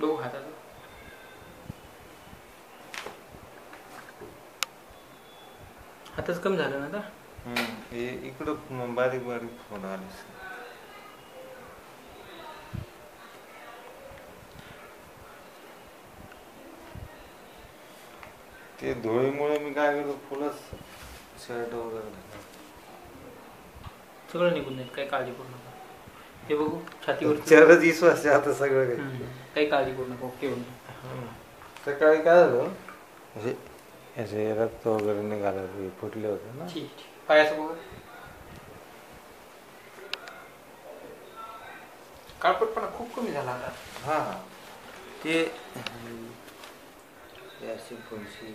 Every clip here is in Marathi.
बघू हाताचं. हातच कमी झालं ना आता. इकडं बारीक बारीक फोन आले. ते धुळीमुळे मी काय करतो फुलच शर्ट वगैरे सगळं निघून जाईल, काही काळजी करू नका. हे बघू छातीवर चरच विश्वास आहे आता सगळं काही काळजी करू नका. ओके होऊन सकाळी काय झालं म्हणजे असे रक्त वगैरे निघालं फुटले होते ना. ठीक पायाचं बघू. काळपटपणा खूप कमी झाला आता. हा ते अशी फुलशी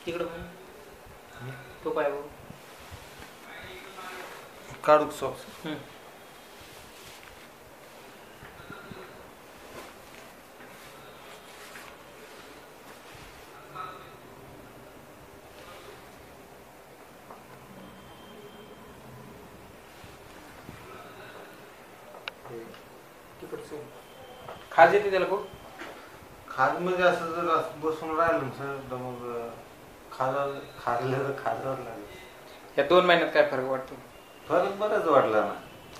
तिकडं तो पाय बघू. काढू सॉक्स. खाज येते त्याला खूप. खाज म्हणजे असं जर बसून राहिलं सर मग खाल्लं तर खाजावं लागेल. या 2 महिन्यात काय फरक वाटतो? फरक बराच वाटला ना.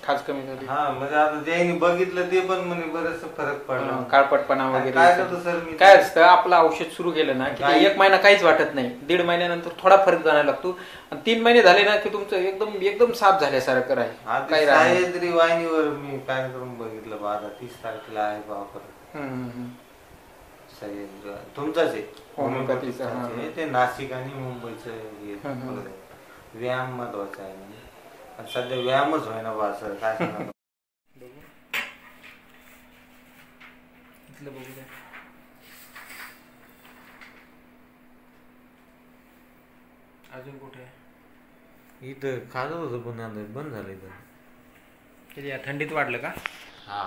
खाज कमी झाली. हा म्हणजे आता ज्यांनी बघितलं ते पण म्हणजे बरेच फरक पडला. काळपटपणा वगैरे काय करतो सर मी काय असतं आपलं औषध सुरू केलं ना की 1 महिना काहीच वाटत नाही. 1.5 महिन्यानंतर थोडा फरक जाणवायला लागतो आणि 3 महिने झाले ना की तुमचं एकदम एकदम साफ झाल्यासारखं राहील. काही सह्याद्री वाहिनीवर मी काय करून बघितलं बाबा 30 तारखेला आहे बाबा सह्याद्री तुमचाच आहे होमिओपॅथीचा. ते नाशिक आणि मुंबईचं व्यायाम महत्वाचा आहे म्हणजे सध्या व्यायामच होईना बा सर काय सांगा. इथलं बघू द्या. अजून कुठे इथं खाजत होतं पण बंद झालं इथं. थंडीत वाढलं का? हा